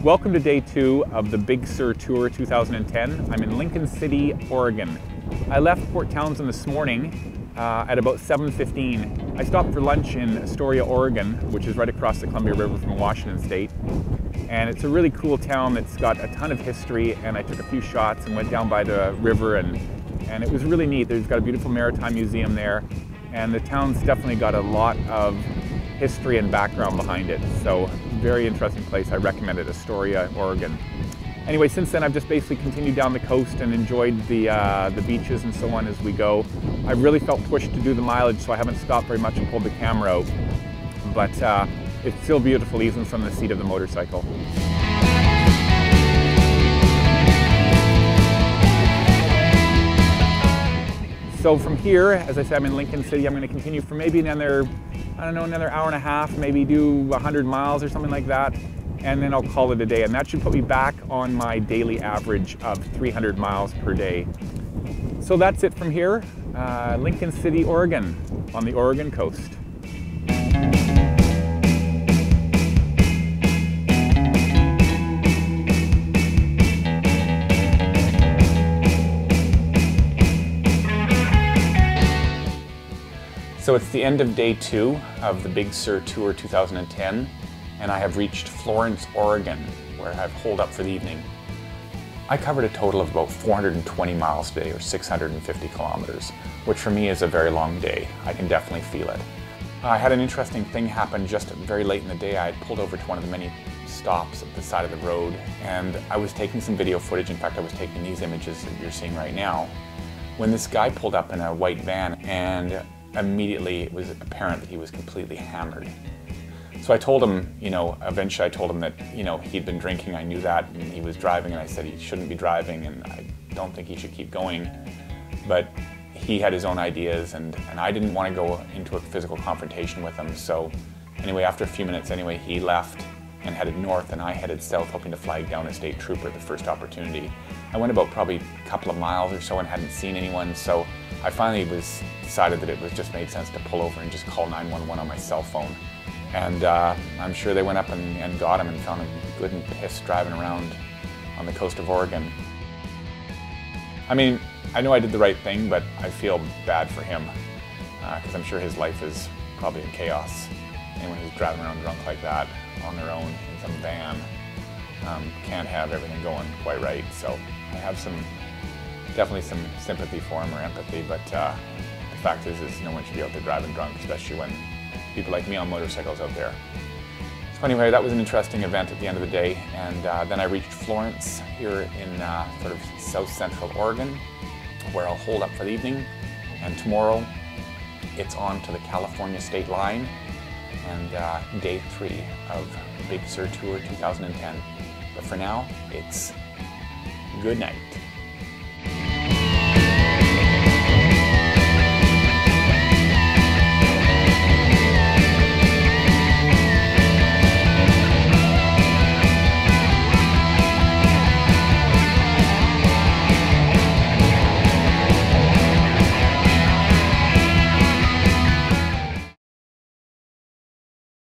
Welcome to day 2 of the Big Sur Tour 2010. I'm in Lincoln City, Oregon. I left Port Townsend this morning at about 7:15. I stopped for lunch in Astoria, Oregon, which is right across the Columbia River from Washington State. And it's a really cool town that's got a ton of history, and I took a few shots and went down by the river, and it was really neat. There's got a beautiful maritime museum there, and the town's definitely got a lot of history and background behind it. So very interesting place. I recommend it, Astoria, Oregon. Anyway, since then I've just basically continued down the coast and enjoyed the beaches and so on as we go. I've really felt pushed to do the mileage, so I haven't stopped very much and pulled the camera out. But it's still beautiful even from the seat of the motorcycle. So from here, as I said, I'm in Lincoln City. I'm going to continue for maybe another, another hour and a half, maybe do 100 miles or something like that, and then I'll call it a day. And that should put me back on my daily average of 300 miles per day. So that's it from here, Lincoln City, Oregon, on the Oregon coast. So it's the end of day 2 of the Big Sur Tour 2010, and I have reached Florence, Oregon, where I've holed up for the evening. I covered a total of about 420 miles today, or 650 kilometers, which for me is a very long day. I can definitely feel it. I had an interesting thing happen just very late in the day. I had pulled over to one of the many stops at the side of the road, and I was taking some video footage. In fact, I was taking these images that you're seeing right now, when this guy pulled up in a white van, and immediately it was apparent that he was completely hammered. So I told him, eventually I told him that, he'd been drinking, I knew that, and he was driving, and I said he shouldn't be driving, and I don't think he should keep going. But he had his own ideas, and I didn't want to go into a physical confrontation with him. So anyway, after a few minutes anyway, he left and headed north, and I headed south, hoping to flag down a state trooper at the first opportunity. I went about probably a couple of miles or so and hadn't seen anyone, so I finally decided that it just made sense to pull over and just call 911 on my cell phone. And I'm sure they went up and got him and found him good and pissed driving around on the coast of Oregon. I mean, I know I did the right thing, but I feel bad for him because I'm sure his life is probably in chaos. Anyone who's driving around drunk like that on their own in some van can't have everything going quite right. So I have definitely some sympathy for him, or empathy, but the fact is no one should be out there driving drunk, especially when people like me on motorcycles out there. So anyway, that was an interesting event at the end of the day, and then I reached Florence here in sort of south central Oregon, where I'll hold up for the evening, and tomorrow it's on to the California state line and day 3 of the Big Sur Tour 2010. But for now, it's good night.